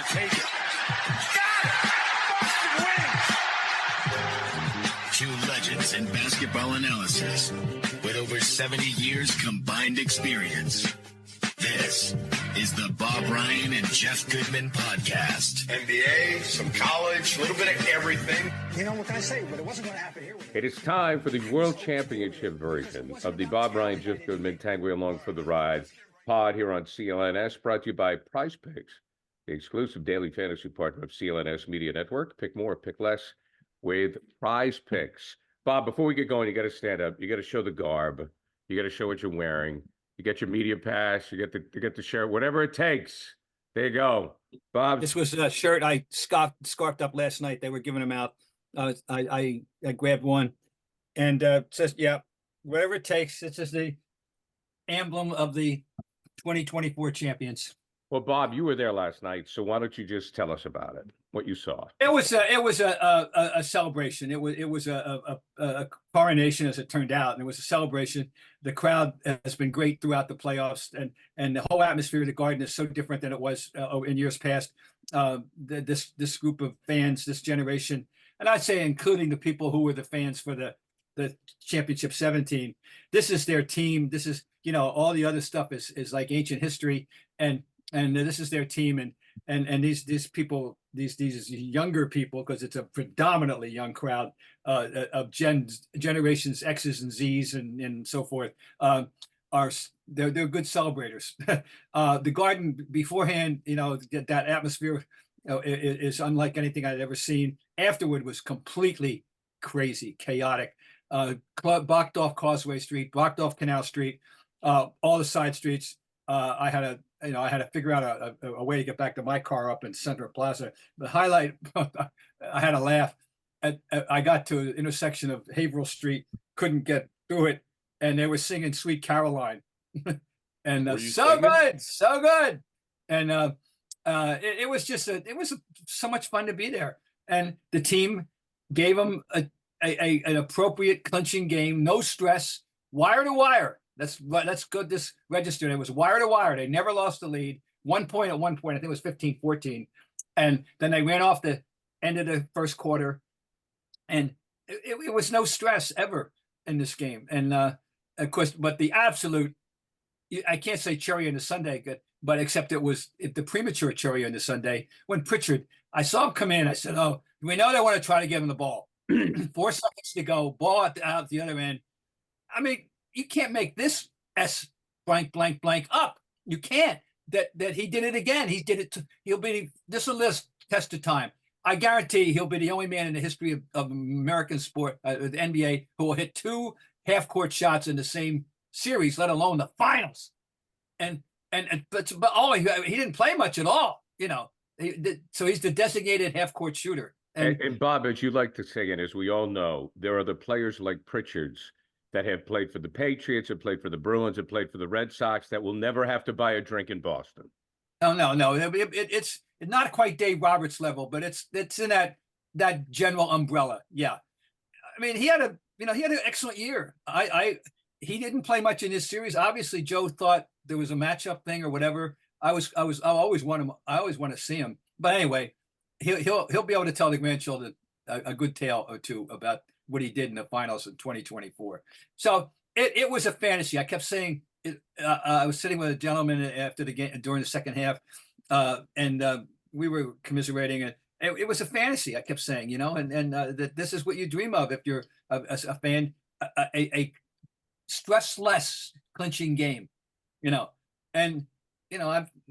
to take it. Got it! Boston wins! Two legends in basketball analysis with over 70 years combined experience. This is the Bob Ryan and Jeff Goodman Podcast. NBA, some college, a little bit of everything. You know, what can I say? But it wasn't going to happen here. It is time for the World Championship version of the Bob Ryan Jeff Goodman Tanguay Along for the Ride pod here on CLNS, brought to you by Prize Picks, the exclusive daily fantasy partner of CLNS Media Network. Pick more, pick less with Prize Picks. Bob, before we get going, you got to stand up. You got to show the garb. You got to show what you're wearing. You get your media pass. You get the shirt, whatever it takes. There you go, Bob. This was a shirt I scarfed up last night. They were giving them out. I grabbed one, and it says, "Yeah, whatever it takes." It's just the emblem of the 2024 champions. Well, Bob, you were there last night, so why don't you just tell us about it? What you saw? It was a celebration. It was a coronation, as it turned out, and it was a celebration. The crowd has been great throughout the playoffs, and the whole atmosphere of the Garden is so different than it was in years past. This group of fans, this generation, and I'd say including the people who were the fans for the championship 17. This is their team. This is, all the other stuff is like ancient history, and this is their team, and these people, these younger people, because it's a predominantly young crowd of generations X's and Z's and so forth, they're good celebrators. The Garden beforehand, that atmosphere is unlike anything I'd ever seen. Afterward was completely crazy, chaotic. Blocked off Causeway Street, blocked off Canal Street, all the side streets. I had to figure out a way to get back to my car up in Central Plaza. The highlight, I had a laugh. I got to the intersection of Haverhill Street, couldn't get through it, and they were singing "Sweet Caroline," and so good. And it was so much fun to be there. And the team gave them an appropriate clinching game, no stress, wire to wire. That's good. This registered. It was wire to wire. They never lost the lead. 1 point at one point. I think it was 15-14. And then they ran off the end of the first quarter. And it was no stress ever in this game. And of course, but the absolute, I can't say cherry on the sundae, but except it was the premature cherry on the sundae when Pritchard, I saw him come in. I said, "Oh, we know they want to try to give him the ball. 4 seconds to go. Ball out the other end." I mean, you can't make this S blank blank blank up. You can't. That he did it again. He did it. This will list test of time. I guarantee he'll be the only man in the history of American sport, the NBA, who will hit 2 half-court shots in the same series, let alone the finals. But he didn't play much at all. So he's the designated half-court shooter. And Bob, as you like to say, and as we all know, there are the players like Pritchard's that have played for the Patriots, have played for the Bruins, have played for the Red Sox, that will never have to buy a drink in Boston. Oh, no. It's not quite Dave Roberts level, but it's in that general umbrella. Yeah. I mean, he had an excellent year. He didn't play much in this series. Obviously, Joe thought there was a matchup thing or whatever. I always want him. I always want to see him. But anyway, he'll be able to tell the grandchildren a good tale or two about what he did in the finals in 2024. So it was a fantasy. I kept saying it. I was sitting with a gentleman after the game during the second half, and we were commiserating it. It was a fantasy. I kept saying, that this is what you dream of if you're a fan, a stressless clinching game, and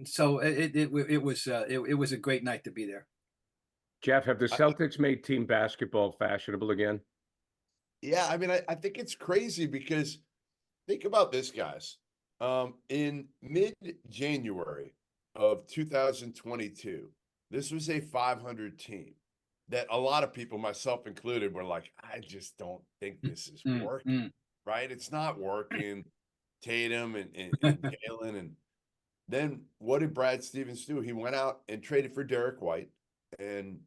so it was a great night to be there. Jeff, have the Celtics made team basketball fashionable again? Yeah, I mean, I think it's crazy because think about this, guys. In mid-January of 2022, this was a 500 team that a lot of people, myself included, were like, I just don't think this is working, right? It's not working. Tatum and Jalen. And then what did Brad Stevens do? He went out and traded for Derek White, and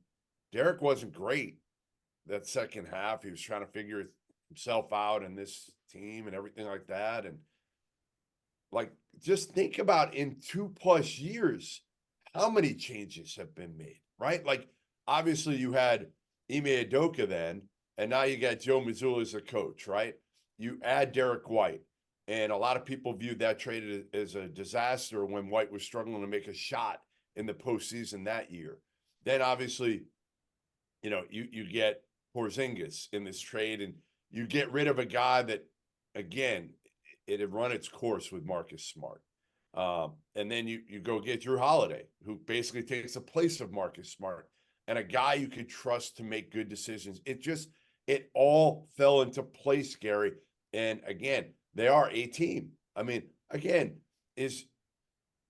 Derek wasn't great that second half. He was trying to figure himself out in this team and everything like that. And just think about in 2+ years how many changes have been made, right? Like, obviously you had Ime Udoka then, and now you got Joe Mazzulla as a coach, right? You add Derek White, and a lot of people viewed that trade as a disaster when White was struggling to make a shot in the postseason that year. Then obviously, you get Porzingis in this trade, and you get rid of a guy that, again, it had run its course with Marcus Smart. And then you go get Jrue Holiday, who basically takes the place of Marcus Smart, and a guy you could trust to make good decisions. It all fell into place, Gary. And again, they are a team. I mean, again, is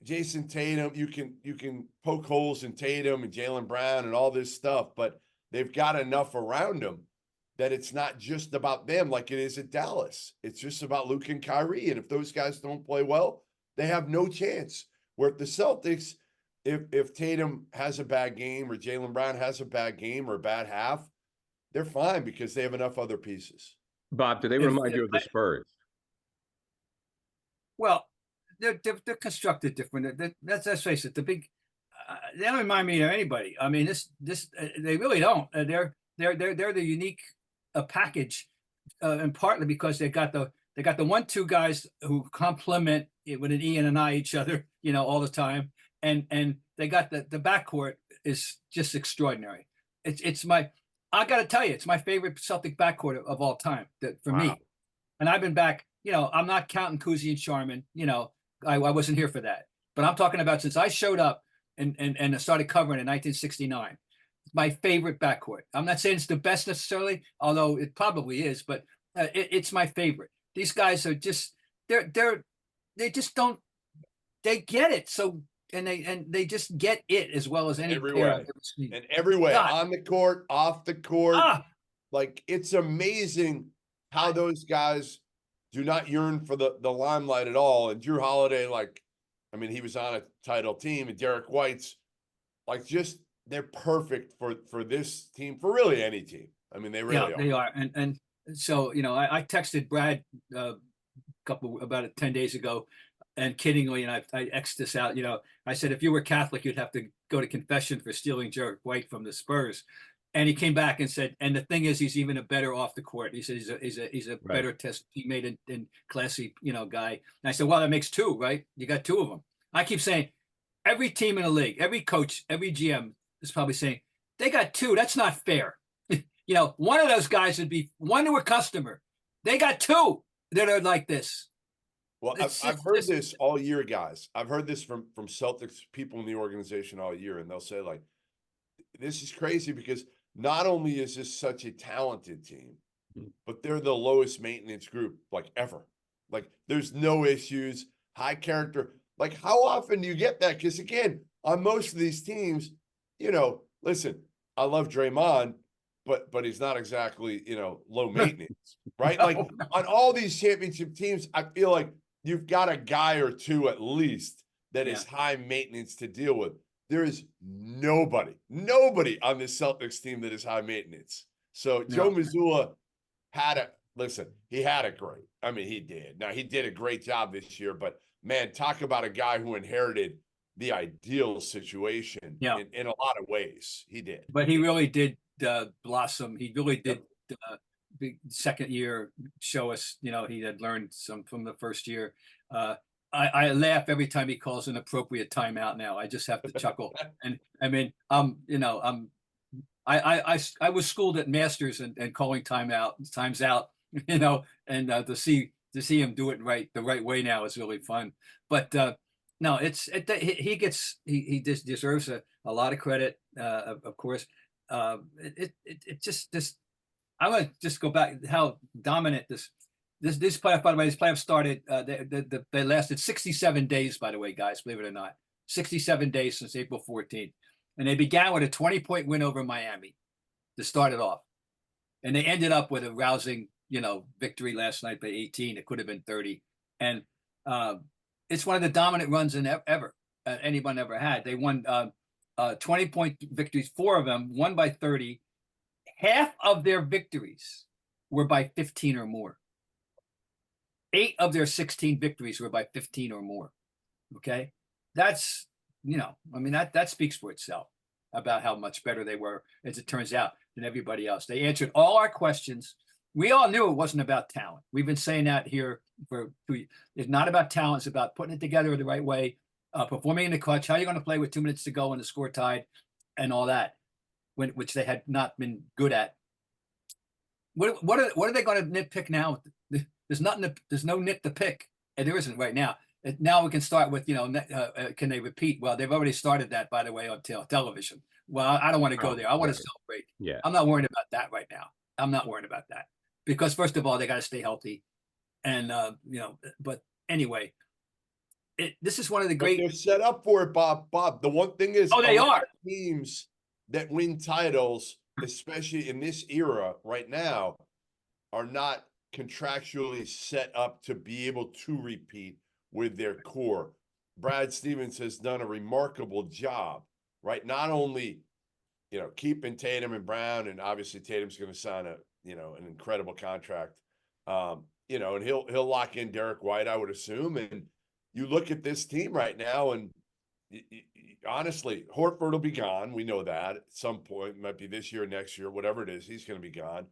Jason Tatum, you can poke holes in Tatum and Jaylen Brown and all this stuff, but they've got enough around them that it's not just about them like it is at Dallas. It's just about Luke and Kyrie. And if those guys don't play well, they have no chance. Where at the Celtics, if Tatum has a bad game or Jaylen Brown has a bad game or a bad half, they're fine because they have enough other pieces. Bob, do they remind you of the Spurs? Well, they're constructed different. Let's face it. They don't remind me of anybody. I mean, they really don't. They're the unique package, and partly because they got the 1-2 guys who complement it with an E and an I each other, all the time, and they got the backcourt is just extraordinary. I got to tell you, it's my favorite Celtic backcourt of all time for me. And I've been back. I'm not counting Kuzi and Sharman. I wasn't here for that, but I'm talking about since I showed up and started covering in 1969. My favorite backcourt. I'm not saying it's the best necessarily, although it probably is, but it's my favorite. These guys are just they just don't, they get it. So and they just get it as well as any Every player way. I've ever seen. And every way, God. on the court, off the court. Like, it's amazing how those guys do not yearn for the limelight at all. And Jrue Holiday, he was on a title team, and Derek White's they're perfect for this team, for really any team. I mean, they really are. They are. And so, I texted Brad about 10 days ago, and kiddingly, and I X'd this out, I said, if you were Catholic, you'd have to go to confession for stealing Derek White from the Spurs. And he came back and said, and the thing is, he's even a better off the court. He said he's a better test teammate and classy, guy. And I said, well, that makes two, right? You got two of them. I keep saying, every team in the league, every coach, every GM is probably saying, they got two. That's not fair. One of those guys would be one to a customer. They got two that are like this. Well, I've heard this all year, guys. I've heard this from Celtics people in the organization all year, and they'll say, this is crazy because not only is this such a talented team, but they're the lowest maintenance group ever. There's no issues, high character. How often do you get that? Because again, on most of these teams, listen, I love Draymond, but he's not exactly, low maintenance, right? No. On all these championship teams, I feel like you've got a guy or two at least that is high maintenance to deal with. There is nobody on this Celtics team that is high maintenance. So Joe Mazzulla he had a great, he did. Now, he did a great job this year, but man, talk about a guy who inherited the ideal situation in a lot of ways. He did. But he really did blossom. He really did the second year show us, he had learned some from the first year. I laugh every time he calls an appropriate timeout now. I just have to chuckle. And I was schooled at Masters and calling times out, and to see him do it the right way now is really fun. But no, he deserves a lot of credit, of course. It just I want to just go back how dominant this playoff. By the way, this playoff started. They lasted 67 days. By the way, guys, believe it or not, 67 days since April 14th, and they began with a 20-point win over Miami to start it off, and they ended up with a rousing, victory last night by 18. It could have been 30, and it's one of the dominant runs ever anyone ever had. They won 20-point victories, 4 of them won by 30. Half of their victories were by 15 or more. 8 of their 16 victories were by 15 or more. Okay, that's I mean, that speaks for itself about how much better they were, as it turns out, than everybody else. They answered all our questions. We all knew it wasn't about talent. We've been saying that here for 2 years. It's not about talent. It's about putting it together the right way, performing in the clutch. How are you going to play with 2 minutes to go and the score tied and all that, which they had not been good at. What are they going to nitpick now? There's nothing. There's no nit to pick, and there isn't right now. Now we can start with, can they repeat? Well, they've already started that, by the way, on television. Well, I don't want to go there. I want to celebrate. Yeah. I'm not worried about that right now. I'm not worried about that because, first of all, they got to stay healthy. And, but anyway, this is one of the great. They're set up for it, Bob. The one thing is, they are teams that win titles, especially in this era right now, are not contractually set up to be able to repeat with their core. Brad Stevens has done a remarkable job, right? Not only, keeping Tatum and Brown, and obviously Tatum's going to sign an incredible contract, and he'll lock in Derek White, I would assume. And you look at this team right now, and honestly, Horford will be gone. We know that at some point, might be this year, next year, whatever it is, he's going to be gone.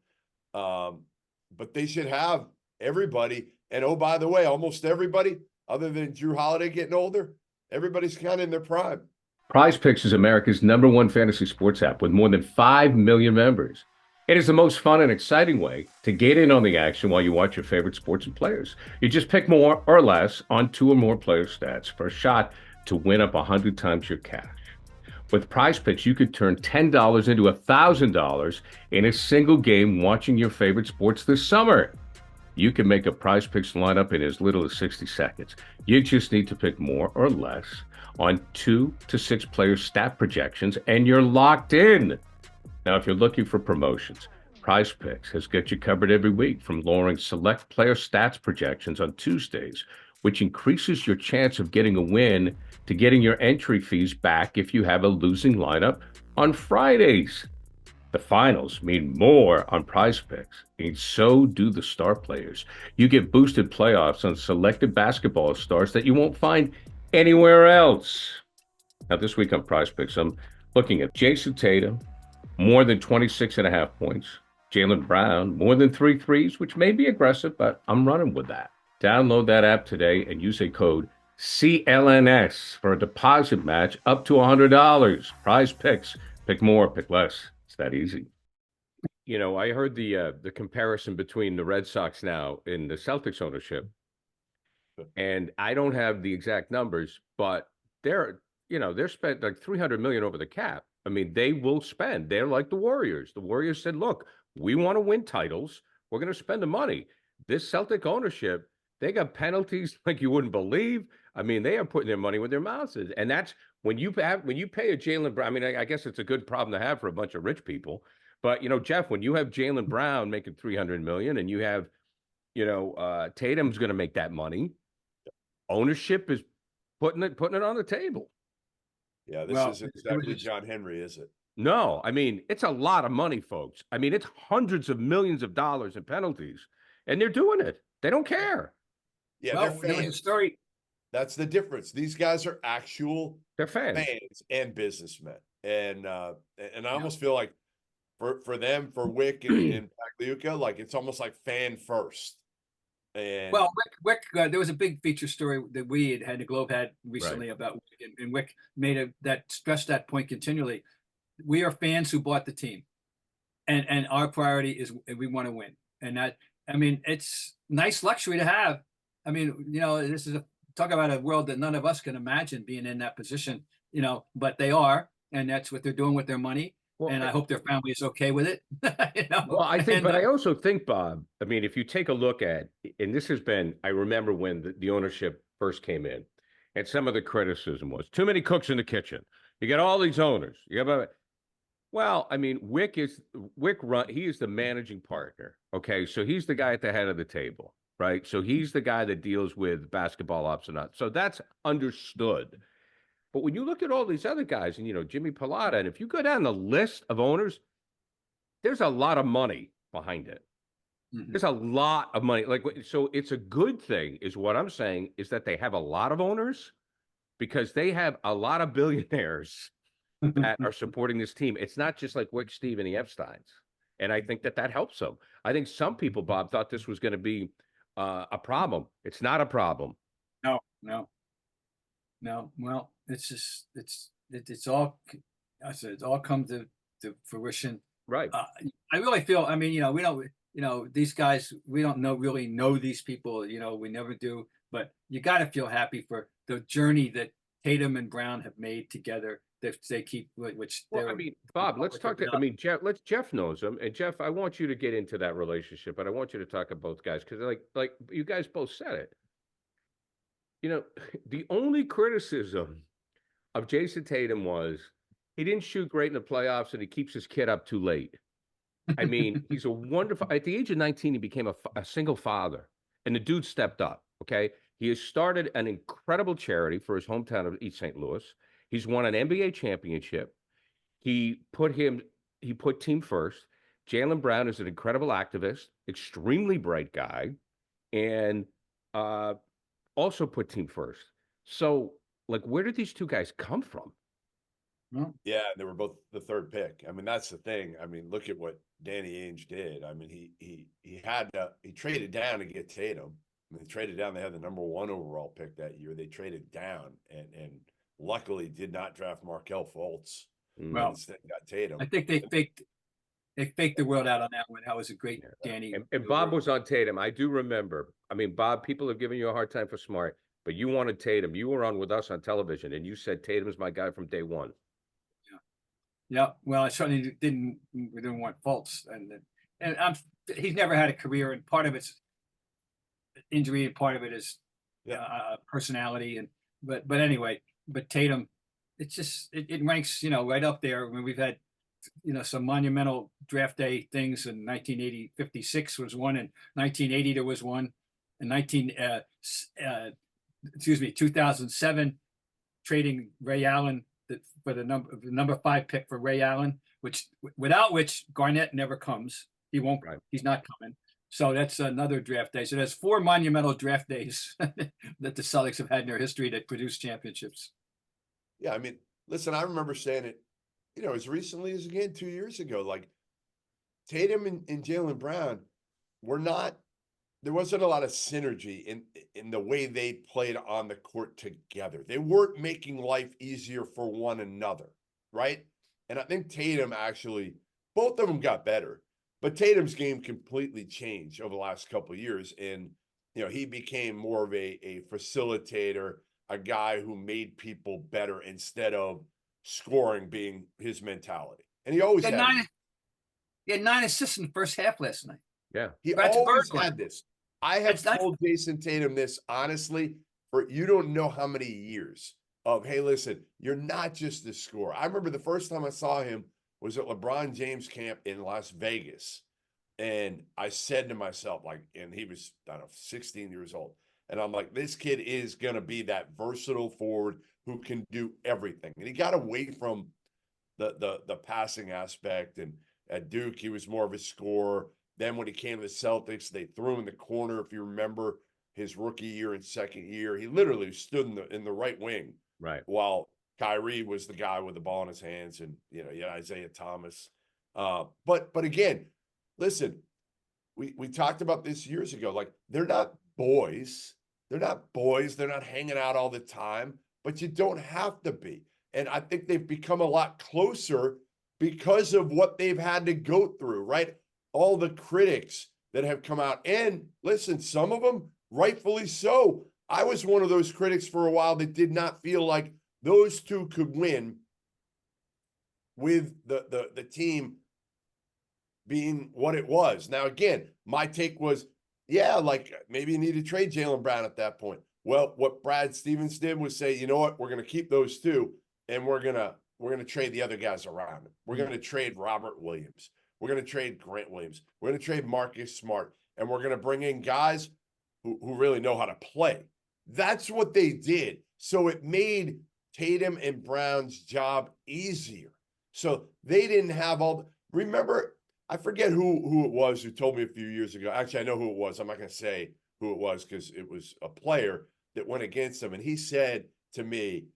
But they should have everybody. And oh, by the way, almost everybody, other than Jrue Holiday getting older, everybody's kind of in their prime. Prize Picks is America's #1 fantasy sports app with more than 5 million members. It is the most fun and exciting way to get in on the action while you watch your favorite sports and players. You just pick more or less on 2 or more player stats for a shot to win up 100 times your cash. With Prize Picks, you could turn $10 into $1,000 in a single game watching your favorite sports this summer. You can make a Prize Picks lineup in as little as 60 seconds. You just need to pick more or less on 2 to 6 player stat projections, and you're locked in. Now, if you're looking for promotions, Prize Picks has got you covered every week, from lowering select player stats projections on Tuesdays, which increases your chance of getting a win, to getting your entry fees back if you have a losing lineup on Fridays. The finals mean more on Prize Picks, and so do the star players. You get boosted playoffs on selected basketball stars that you won't find anywhere else. Now, this week on Prize Picks, I'm looking at Jason Tatum, more than 26.5 points. Jaylen Brown, more than 3 threes, which may be aggressive, but I'm running with that. Download that app today and use a code CLNS for a deposit match up to $100. Prize Picks. Pick more, pick less. It's that easy. I heard the comparison between the Red Sox now and the Celtics ownership, and I don't have the exact numbers, but they're spent like $300 million over the cap. I mean, they will spend. They're like the Warriors. The Warriors said, look, we want to win titles. We're going to spend the money. This Celtic ownership, they got penalties like you wouldn't believe. I mean, they are putting their money where their mouths is. And that's when you pay a Jaylen Brown. I mean, I guess it's a good problem to have for a bunch of rich people. But, Jeff, when you have Jaylen Brown making $300 million and you have, Tatum's going to make that money, ownership is putting it on the table. Yeah, this isn't exactly John Henry, is it? No, I mean, it's a lot of money, folks. I mean, it's hundreds of millions of dollars in penalties, and they're doing it. They don't care. Yeah, they're fans. Story. That's the difference. These guys are They're fans and businessmen. And I almost feel like for them, for Wick and Pagliuca, like it's almost like fan first. And well, Wick there was a big feature story that we had the Globe had recently about Wick, and Wick made stressed that point continually. We are fans who bought the team, and our priority is we want to win. And that, I mean, it's nice luxury to have. I mean, this is talk about a world that none of us can imagine being in that position, but they are, and that's what they're doing with their money. Well, and I hope their family is okay with it. Well, I think, but I also think, Bob, I mean, if you take a look at, and this has been, I remember when the ownership first came in, and some of the criticism was too many cooks in the kitchen. You got all these owners. Well, I mean, Wick is the managing partner. Okay, so he's the guy at the head of the table, right? So he's the guy that deals with basketball ops and not. So that's understood. But when you look at all these other guys, and Jimmy Pallotta, and if you go down the list of owners, there's a lot of money behind it. Mm-hmm. There's a lot of money. So it's a good thing, is what I'm saying, is that they have a lot of owners, because they have a lot of billionaires that are supporting this team. It's not just like Wick, Steve, and the Epsteins. And I think that helps them. I think some people, Bob, thought this was going to be a problem. It's not a problem. No. Well, it's all, I said, it's all come to fruition. Right. I really feel, I mean, we don't, these guys, we don't really know these people, we never do, but you got to feel happy for the journey that Tatum and Brown have made together. That they keep, which well, I mean, Bob, let's talk to, I mean, Jeff knows them. And Jeff, I want you to get into that relationship, but I want you to talk to both guys because like you guys both said it. The only criticism of Jason Tatum was he didn't shoot great in the playoffs and he keeps his kid up too late. I mean, he's a wonderful, at the age of 19, he became a single father and the dude stepped up. Okay. He has started an incredible charity for his hometown of East St. Louis. He's won an NBA championship. He put team first. Jaylen Brown is an incredible activist, extremely bright guy, and also put team first. So, like, where did these two guys come from? Yeah, they were both the third pick. I mean, that's the thing. I mean, look at what Danny Ainge did. I mean, he traded down to get Tatum. I mean, they traded down. They had the number 1 overall pick that year. They traded down and luckily did not draft Markelle Fultz. Well, instead got Tatum. I think they faked the world out on that one. That was a great Danny. And Bob was on Tatum. I do remember. I mean, Bob, people have given you a hard time for smart, but you wanted Tatum. You were on with us on television, and you said Tatum's my guy from day one. Yeah. Well, I certainly didn't want Fultz, and he's never had a career, and part of it's injury, and part of it is personality, but anyway. But Tatum, it's just it ranks right up there. I mean, we've had some monumental draft day things in 1980. 56 was one, and 1980 there was one, and 2007 trading Ray Allen for the number 5 pick for Ray Allen, without which Garnett never comes. He won't. Right. He's not coming. So that's another draft day. So there's 4 monumental draft days that the Celtics have had in their history that produce championships. Yeah, I mean, listen, I remember saying it, as recently as, again, 2 years ago, like Tatum and Jaylen Brown there wasn't a lot of synergy in the way they played on the court together. They weren't making life easier for one another, right? And I think Tatum actually, both of them got better, but Tatum's game completely changed over the last couple of years. And, he became more of a facilitator, a guy who made people better instead of scoring being his mentality. And he always he had 9 assists in the first half last night. Yeah. He always had this. I have told Jason Tatum this honestly for you don't know how many years of, hey, listen, you're not just a scorer. I remember the first time I saw him was at LeBron James camp in Las Vegas. And I said to myself, and he was, 16 years old. And I'm like, this kid is going to be that versatile forward who can do everything. And he got away from the passing aspect. And at Duke, he was more of a scorer. Then when he came to the Celtics, they threw him in the corner. If you remember his rookie year and second year, he literally stood in the right wing. Right. While Kyrie was the guy with the ball in his hands, and Isaiah Thomas. But again, listen, we talked about this years ago. Like, they're not boys. They're not hanging out all the time, but you don't have to be. And I think they've become a lot closer because of what they've had to go through, right? All the critics that have come out. And listen, some of them rightfully so. I was one of those critics for a while that did not feel like those two could win with the team being what it was. Now, again, my take was, like maybe you need to trade Jaylen Brown at that point. Well, what Brad Stevens did was say, you know what, we're going to keep those two, and we're going to trade the other guys around him. We're going to trade Robert Williams. We're going to trade Grant Williams. We're going to trade Marcus Smart, and we're going to bring in guys who really know how to play. That's what they did. So it made Tatum and Brown's job easier. So they didn't have remember, I forget who it was who told me a few years ago. Actually, I know who it was. I'm not going to say who it was because it was a player that went against them. And he said to me,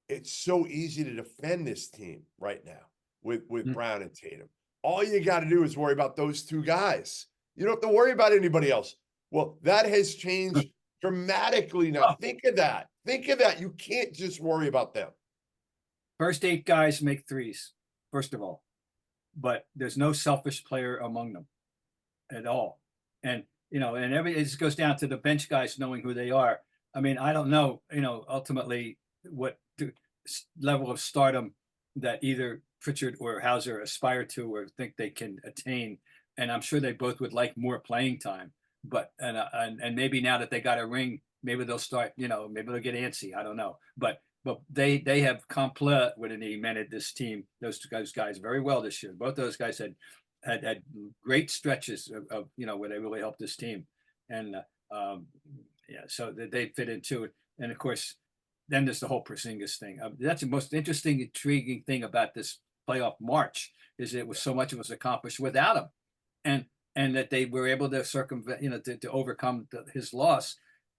it's so easy to defend this team right now with Brown and Tatum. All you got to do is worry about those two guys. You don't have to worry about anybody else. Well, that has changed dramatically now. Think of that. Think of that. You can't just worry about them. First 8 guys make threes, first of all, but there's no selfish player among them at all. And, it just goes down to the bench guys knowing who they are. I mean, I don't know, ultimately what the level of stardom that either Pritchard or Hauser aspire to or think they can attain. And I'm sure they both would like more playing time, but, and maybe now that they got a ring, maybe they'll start, maybe they'll get antsy. I don't know, but they have complemented this team, those guys very well this year. Both those guys had great stretches of where they really helped this team. And, so they fit into it. And of course, then there's the whole Porzingis thing. That's the most interesting, intriguing thing about this playoff March is it was so much was accomplished without him, and that they were able to circumvent, to overcome his loss.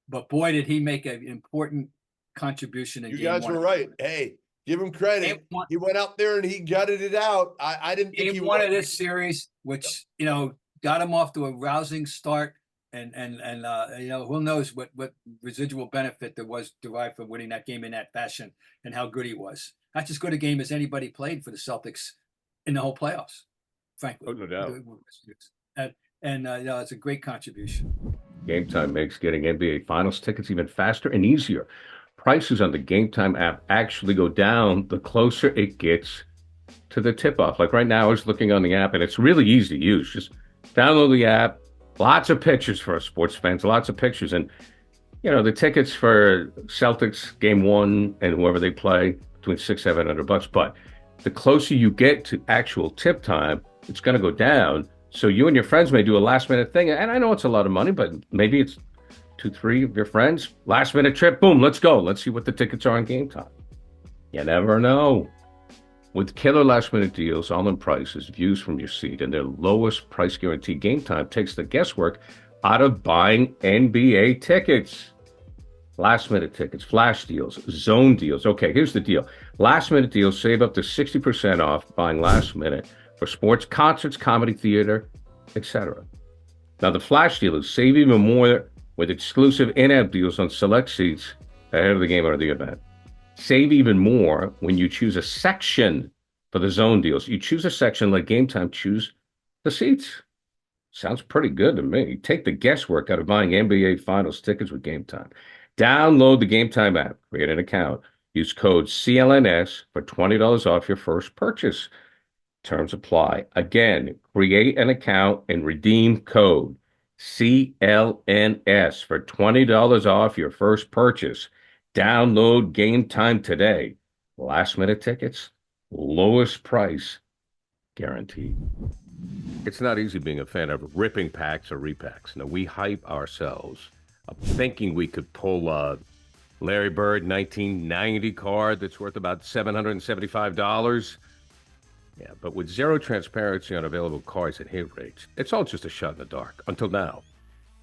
But boy, did he make an important contribution in You game guys one. were right. Hey, give him credit. He went out there and he gutted it out. I didn't think Game one of this series, which got him off to a rousing start. And who knows what residual benefit there was derived from winning that game in that fashion and how good he was. That's as good a game as anybody played for the Celtics in the whole playoffs, frankly. Oh, no doubt. And it's a great contribution. Game Time makes getting NBA Finals tickets even faster and easier. Prices on the Game Time app actually go down the closer it gets to the tip-off. Like right now, I was looking on the app, and it's really easy to use. Just download the app. Lots of pictures for us sports fans, lots of pictures. And, the tickets for Celtics game 1 and whoever they play between $600-700. But the closer you get to actual tip time, it's going to go down. So you and your friends may do a last minute thing. And I know it's a lot of money, but maybe it's 2-3 of your friends. Last minute trip, boom, let's go. Let's see what the tickets are on Game Time. You never know. With killer last-minute deals, all-in prices, views from your seat, and their lowest price guarantee, Game Time takes the guesswork out of buying NBA tickets. Last-minute tickets, flash deals, zone deals. Okay, here's the deal. Last-minute deals save up to 60% off buying last minute for sports, concerts, comedy, theater, etc. Now, the flash dealers save even more with exclusive in-app deals on select seats ahead of the game or the event. Save even more when you choose a section for the zone deals. You choose a section, let Game Time choose the seats. Sounds pretty good to me. Take the guesswork out of buying NBA Finals tickets with Game Time. Download the Game Time app, create an account, use code CLNS for $20 off your first purchase. Terms apply. Again, create an account and redeem code CLNS for $20 off your first purchase. Download Game Time today. Last minute tickets, lowest price guaranteed. It's not easy being a fan of ripping packs or repacks. Now, we hype ourselves up thinking we could pull a Larry Bird 1990 card that's worth about $775. Yeah, but with zero transparency on available cards and hit rates, it's all just a shot in the dark. Until now.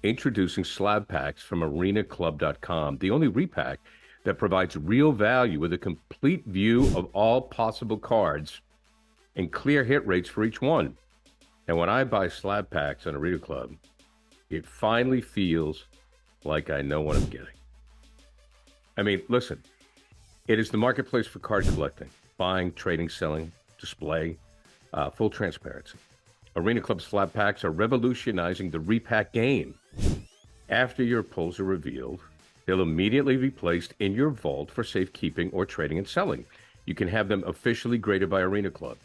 Introducing slab packs from arenaclub.com, the only repack that provides real value with a complete view of all possible cards and clear hit rates for each one. And when I buy slab packs on Arena Club, it finally feels like I know what I'm getting. I mean, listen, it is the marketplace for card collecting, buying, trading, selling, display, full transparency. Arena Club's slab packs are revolutionizing the repack game. After your pulls are revealed, they'll immediately be placed in your vault for safekeeping or trading and selling. You can have them officially graded by Arena Club.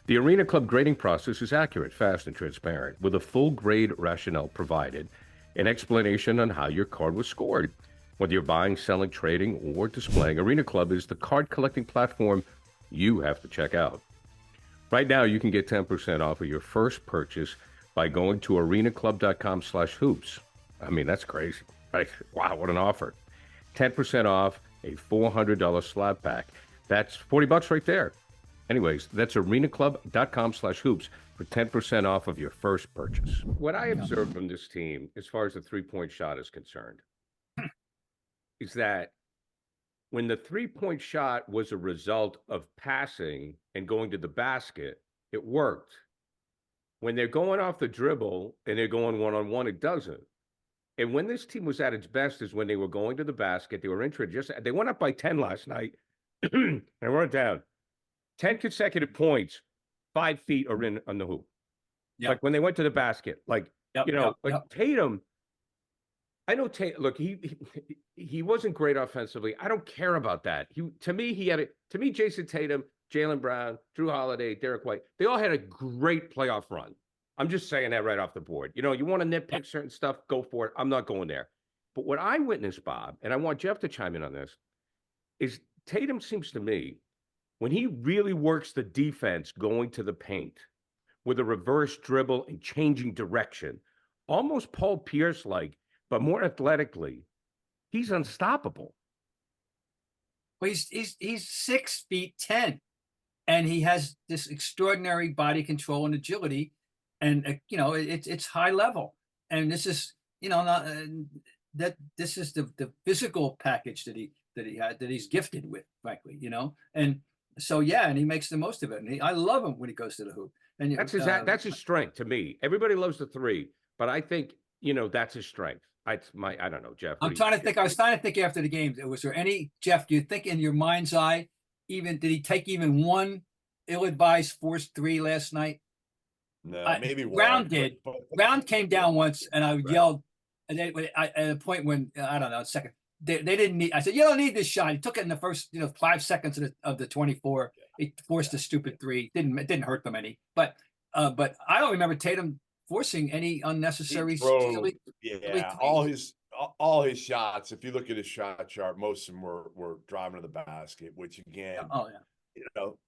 The Arena Club grading process is accurate, fast, and transparent, with a full grade rationale provided, an explanation on how your card was scored. Whether you're buying, selling, trading, or displaying, Arena Club is the card collecting platform you have to check out. Right now, you can get 10% off of your first purchase by going to arenaclub.com/hoops. I mean, that's crazy, right? Wow, what an offer. 10% off a $400 slab pack. That's $40 right there. Anyways, that's arenaclub.com/hoops for 10% off of your first purchase. What I observed from this team, as far as the three-point shot is concerned, is that when the 3-point shot was a result of passing and going to the basket, it worked. When they're going off the dribble and they're going one-on-one, it doesn't. And when this team was at its best is when they were going to the basket. They were they went up by 10 last night. They were down 10 consecutive points, 5 feet or in on the hoop. Yep. Like when they went to the basket, like, Tatum, I know Tatum, look, he wasn't great offensively. I don't care about that. To me, Jason Tatum, Jaylen Brown, Jrue Holiday, Derek White, they all had a great playoff run. I'm just saying that right off the board. You want to nitpick certain stuff, go for it. I'm not going there. But what I witnessed, Bob, and I want Jeff to chime in on this, is Tatum seems to me, when he really works the defense going to the paint with a reverse dribble and changing direction, almost Paul Pierce-like, but more athletically, he's unstoppable. Well, he's 6'10", and he has this extraordinary body control and agility, and it's high level. And this is this is the physical package that he's gifted with, frankly, and so and he makes the most of it. And I love him when he goes to the hoop. And that's his strength to me. Everybody loves the three, but I think that's his strength. I don't know, Jeff. I was trying to think after the game. Was there any, Jeff? Do you think in your mind's eye, did he take even one ill-advised forced three last night? No, maybe Brown did. Brown came down once, and I yelled. And at a point when I don't know, second, they didn't need. I said, "You don't need this shot." He took it in the first 5 seconds of the 24. He forced a stupid three. It didn't hurt them any. But I don't remember Tatum forcing any unnecessary. All his shots. If you look at his shot chart, most of them were driving to the basket. Which again,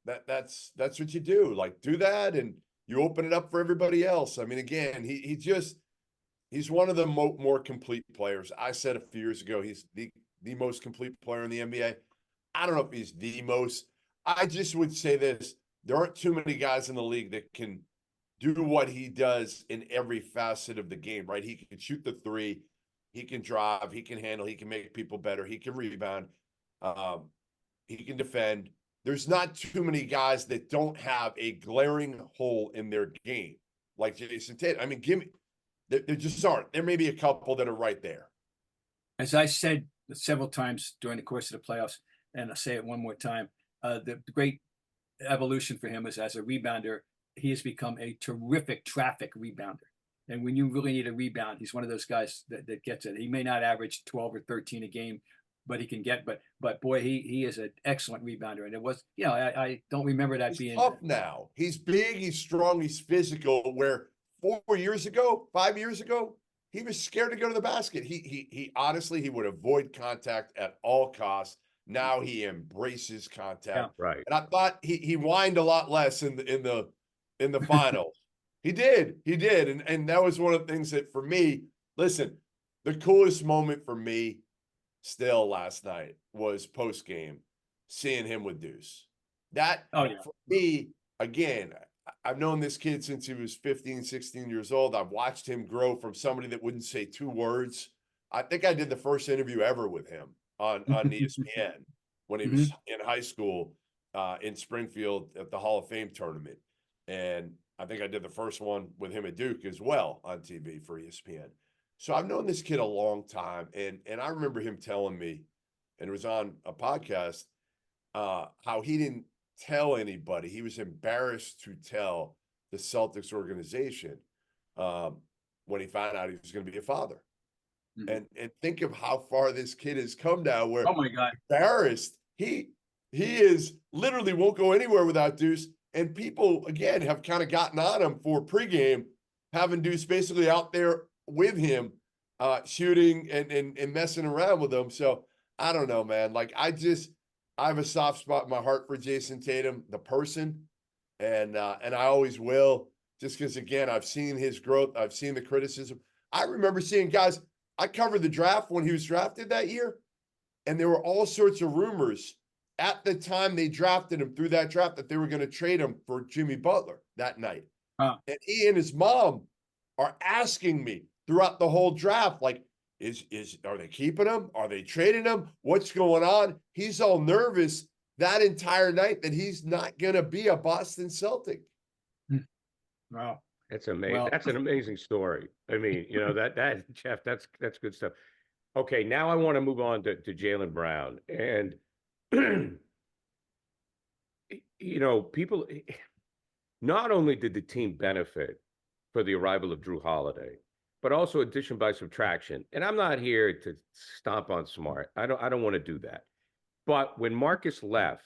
that's what you do. Like, do that, and you open it up for everybody else. I mean, again, he's one of the more complete players. I said a few years ago, he's the most complete player in the NBA. I don't know if he's the most. I just would say this: there aren't too many guys in the league that can do what he does in every facet of the game, right? He can shoot the three, he can drive, he can handle, he can make people better, he can rebound, he can defend. There's not too many guys that don't have a glaring hole in their game like Jason Tatum. I mean, there just aren't. There may be a couple that are right there. As I said several times during the course of the playoffs, and I'll say it one more time, the great evolution for him is as a rebounder. He has become a terrific traffic rebounder. And when you really need a rebound, he's one of those guys that gets it. He may not average 12 or 13 a game, but he can get, but boy, he is an excellent rebounder. And it was, I don't remember that being tough now. He's big, he's strong, he's physical, where 5 years ago, he was scared to go to the basket. He honestly, he would avoid contact at all costs. Now he embraces contact. Yeah, right. And I thought he whined a lot less in the finals. He did. And that was one of the things that for me, listen, the coolest moment for me still last night was post game, seeing him with Deuce. That for me, again, I've known this kid since he was 15, 16 years old. I've watched him grow from somebody that wouldn't say 2 words. I think I did the first interview ever with him on ESPN when he was in high school in Springfield at the Hall of Fame tournament. And I think I did the first one with him at Duke as well on TV for ESPN. So I've known this kid a long time. And I remember him telling me, and it was on a podcast, how he didn't tell anybody. He was embarrassed to tell the Celtics organization when he found out he was going to be a father. And think of how far this kid has come now, where oh my God, embarrassed. He is literally won't go anywhere without Deuce. And people, again, have kind of gotten on him for pregame, having Deuce basically out there with him, shooting and messing around with him. So I don't know, man. Like, I have a soft spot in my heart for Jason Tatum, the person. And I always will, just because, again, I've seen his growth. I've seen the criticism. I remember seeing guys, I covered the draft when he was drafted that year, and there were all sorts of rumors at the time they drafted him through that draft that they were going to trade him for Jimmy Butler that night. And he and his mom are asking me throughout the whole draft, like, Are they keeping him? Are they trading him? What's going on? He's all nervous that entire night that he's not going to be a Boston Celtic. Wow. That's amazing. Well, That's an amazing story. I mean, that Jeff, that's good stuff. Okay, now I want to move on to Jaylen Brown. And people, not only did the team benefit for the arrival of Jrue Holiday, but also addition by subtraction. And I'm not here to stomp on Smart. I don't want to do that. But when Marcus left,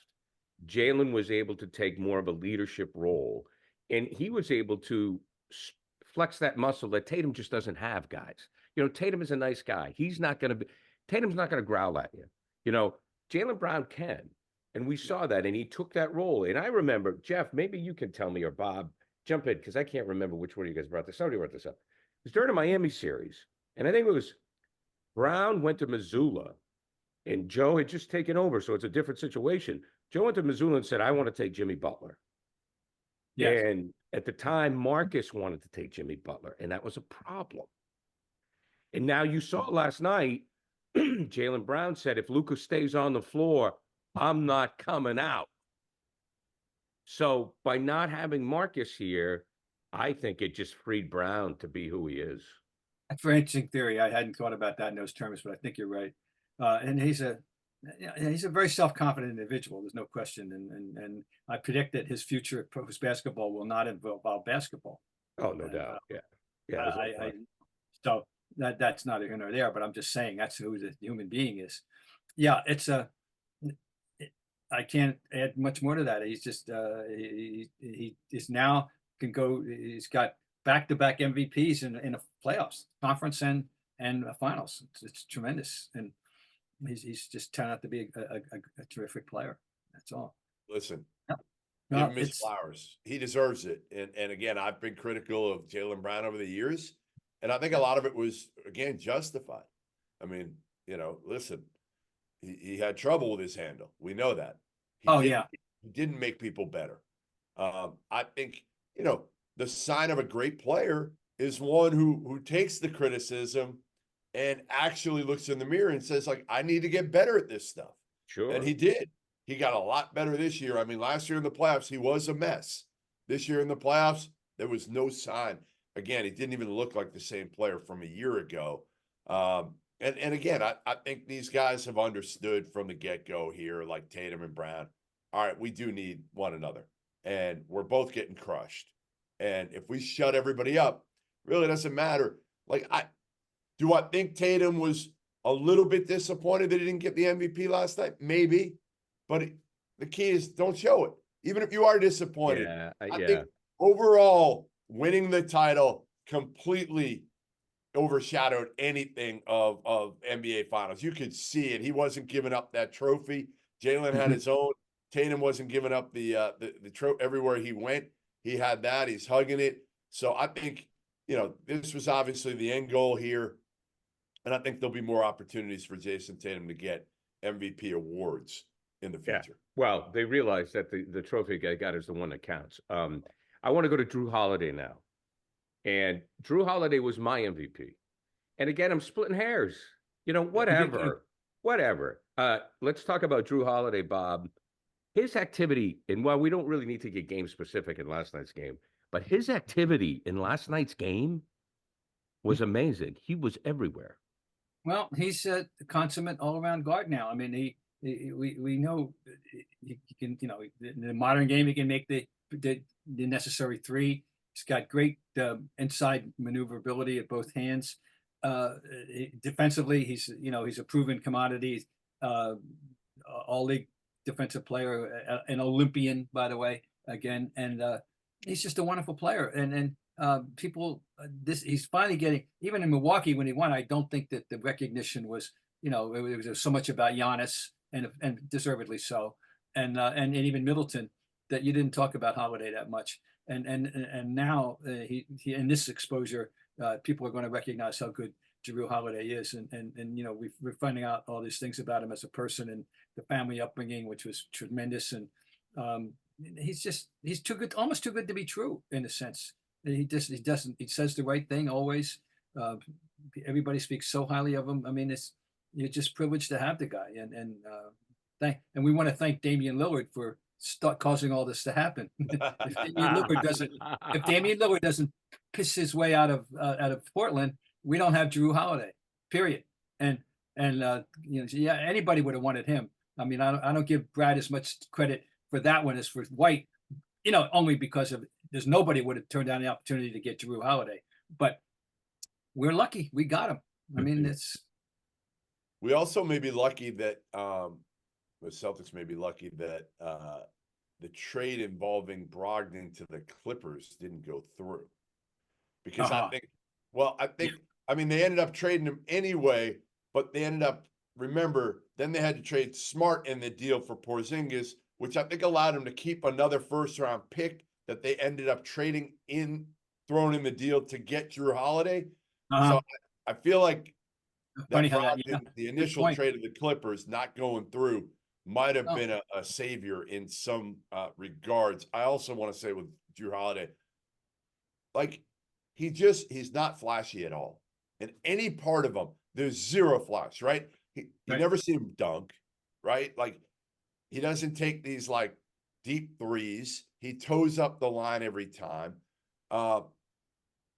Jaylen was able to take more of a leadership role, and he was able to flex that muscle that Tatum just doesn't have, guys. Tatum is a nice guy. Tatum's not going to growl at you. Jaylen Brown can. And we saw that, and he took that role. And I remember, Jeff, maybe you can tell me, or Bob, jump in, because I can't remember which one of you guys brought this. Somebody brought this up. It was during the Miami series, and I think it was Brown went to Missoula, and Joe had just taken over, so it's a different situation. Joe went to Missoula and said, I want to take Jimmy Butler. Yes. And at the time, Marcus wanted to take Jimmy Butler, and that was a problem. And now you saw last night, Jaylen Brown said, if Luka stays on the floor, I'm not coming out. So by not having Marcus here, I think it just freed Brown to be who he is. That's a very interesting theory. I hadn't thought about that in those terms, but I think you're right. And he's a very self-confident individual. There's no question. And I predict that his future at pro basketball will not involve basketball. Oh, no doubt. Yeah. So that's neither here nor there, but I'm just saying that's who the human being is. Yeah, I can't add much more to that. He's just he is now can go. He's got back-to-back MVPs in a playoffs, conference and finals. It's tremendous, and he's just turned out to be a terrific player. That's all. Listen, yeah. Give him his flowers. He deserves it. And again, I've been critical of Jaylen Brown over the years, and I think a lot of it was again justified. I mean, listen, he had trouble with his handle. We know that. He didn't make people better. I think, the sign of a great player is one who takes the criticism and actually looks in the mirror and says, like, I need to get better at this stuff. Sure. And he did. He got a lot better this year. I mean, last year in the playoffs, he was a mess. This year in the playoffs, there was no sign. Again, he didn't even look like the same player from a year ago. And again, I think these guys have understood from the get-go here, like Tatum and Brown, all right, we do need one another. And we're both getting crushed. And if we shut everybody up, really doesn't matter. Like, do I think Tatum was a little bit disappointed that he didn't get the MVP last night? Maybe. But the key is don't show it. Even if you are disappointed. I think overall, winning the title completely overshadowed anything of NBA Finals. You could see it. He wasn't giving up that trophy. Jaylen had his own. Tatum wasn't giving up the trophy everywhere he went. He had that. He's hugging it. So I think, this was obviously the end goal here. And I think there'll be more opportunities for Jason Tatum to get MVP awards in the future. Yeah. Well, they realize that the trophy guy got is the one that counts. I want to go to Jrue Holiday now. And Jrue Holiday was my MVP. And again, I'm splitting hairs. Whatever. Let's talk about Jrue Holiday, Bob. His activity, and while we don't really need to get game specific in last night's game, but his activity in last night's game was amazing. He was everywhere. Well, he's a consummate all-around guard now. I mean, we know he can, in the modern game, he can make the necessary three. He's got great inside maneuverability at both hands. Defensively, he's a proven commodity, all-league defensive player, an Olympian, by the way, again, and he's just a wonderful player. And he's finally getting, even in Milwaukee when he won, I don't think that the recognition was, it was so much about Giannis and deservedly so, and even Middleton, that you didn't talk about Holiday that much. And now he in this exposure, people are going to recognize how good Jrue Holiday is, and we're finding out all these things about him as a person and the family upbringing, which was tremendous. And he's too good, almost too good to be true in a sense. He says the right thing always. everybody speaks so highly of him. I mean, you're just privileged to have the guy, and we want to thank Damian Lillard for causing all this to happen. If Damian Lillard doesn't piss his way out of Portland, we don't have Jrue Holiday. Period. And anybody would have wanted him. I mean, I don't give Brad as much credit for that one as for White, only because there's nobody would have turned down the opportunity to get Jrue Holiday. But we're lucky we got him. I mean, we also may be lucky that the Celtics may be lucky that the trade involving Brogdon to the Clippers didn't go through, because I mean, they ended up trading him anyway, but they ended up, remember, then they had to trade Smart in the deal for Porzingis, which I think allowed him to keep another first-round pick that they ended up throwing in the deal to get Jrue Holiday. So I feel like the initial trade of the Clippers not going through might have been a savior in some regards. I also want to say with Jrue Holiday, like, he's not flashy at all. In any part of him, there's zero flash, right? You never see him dunk, right? Like, he doesn't take these like deep threes. He toes up the line every time.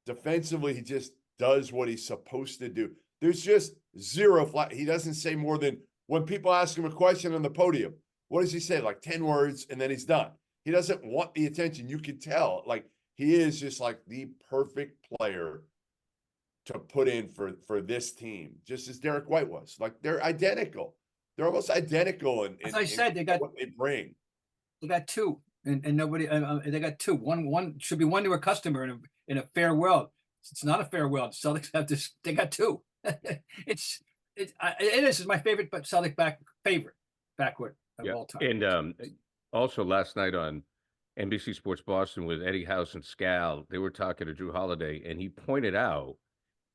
Defensively, he just does what he's supposed to do. There's just zero flash. He doesn't say more than, when people ask him a question on the podium, what does he say? Like 10 words, and then he's done. He doesn't want the attention. You can tell. Like, he is just like the perfect player to put in for this team, just as Derek White was. Like, they're identical. They're almost identical in, as I said, they got what they bring. They got two, and nobody. They got two. One should be one to a customer in a fair world. It's not a fair world. Celtics have this. They got two. It is my favorite, but Celtic favorite backcourt of all time. And also last night on NBC Sports Boston with Eddie House and Scal, they were talking to Jrue Holiday, and he pointed out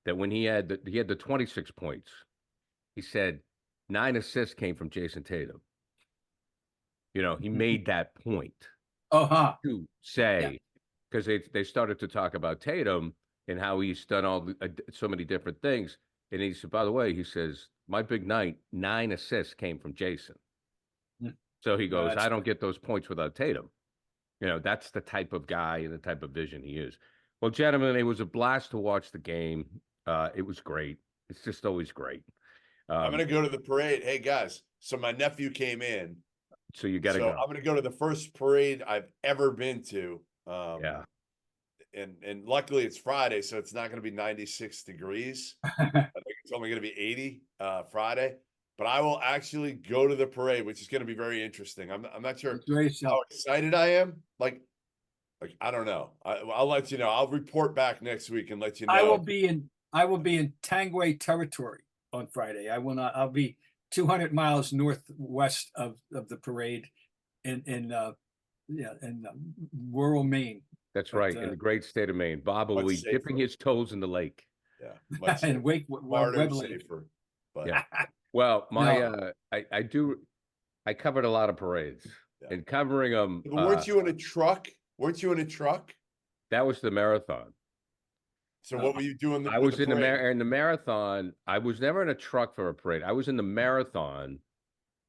that when he had the 26 points, he said 9 assists came from Jason Tatum. He made that point to say, because they started to talk about Tatum and how he's done so many different things. And he said, by the way, he says, my big night, 9 assists came from Jason. So he goes, I don't get those points without Tatum. That's the type of guy and the type of vision he is. Well, gentlemen, it was a blast to watch the game. It was great. It's just always great. I'm going to go to the parade. Hey, guys, so my nephew came in. So you got to go. I'm going to go to the first parade I've ever been to. And luckily it's Friday, so it's not going to be 96 degrees. I think it's only going to be 80 Friday. But I will actually go to the parade, which is going to be very interesting. I'm not sure how excited I am. Like I don't know. I'll let you know. I'll report back next week and let you know. I will be in Tanguay territory on Friday. I will not. I'll be 200 miles northwest of the parade in rural Maine. That's right, in the great state of Maine. Bob will be dipping his toes in the lake. Yeah, and safer. But yeah. Well, I covered a lot of parades, and covering them. Weren't you in a truck? That was the marathon. So what were you doing? I was in the marathon. I was never in a truck for a parade. I was in the marathon,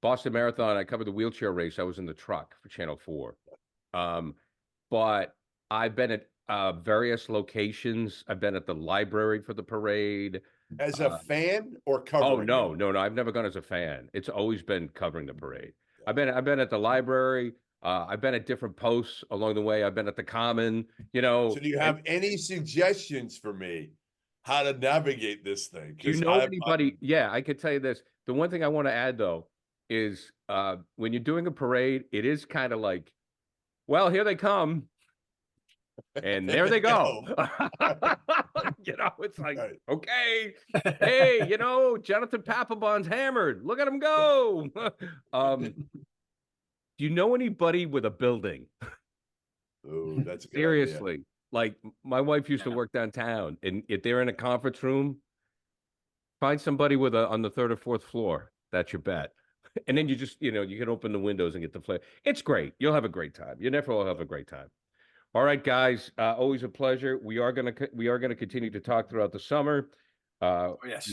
Boston Marathon. I covered the wheelchair race. I was in the truck for Channel 4. But I've been at various locations. I've been at the library for the parade. As a fan or covering? Oh, no. I've never gone as a fan. It's always been covering the parade. I've been at the library. I've been at different posts along the way. I've been at the Common, So do you have any suggestions for me how to navigate this thing? Do you know anybody? Yeah, I could tell you this. The one thing I want to add, though, is when you're doing a parade, it is kind of like, well, here they come. And there they go. It's like, okay, hey, Jonathan Papelbon's hammered. Look at him go. Do you know anybody with a building? Oh, that's a good seriously. idea. Like, my wife used to work downtown, and if they're in a conference room, find somebody on the 3rd or 4th floor. That's your bet. And then you just, you can open the windows and get the flavor. It's great. You'll have a great time. You never will have a great time. All right, guys. Always a pleasure. We are gonna continue to talk throughout the summer. Yes.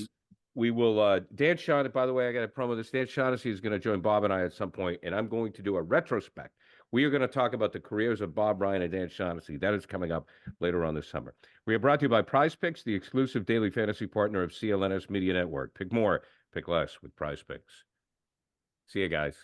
We will, Dan Shaughnessy, by the way, I got to promo this. Dan Shaughnessy is going to join Bob and I at some point, and I'm going to do a retrospect. We are going to talk about the careers of Bob Ryan and Dan Shaughnessy. That is coming up later on this summer. We are brought to you by Prize Picks, the exclusive daily fantasy partner of CLNS Media Network. Pick more, pick less with Prize Picks. See you guys.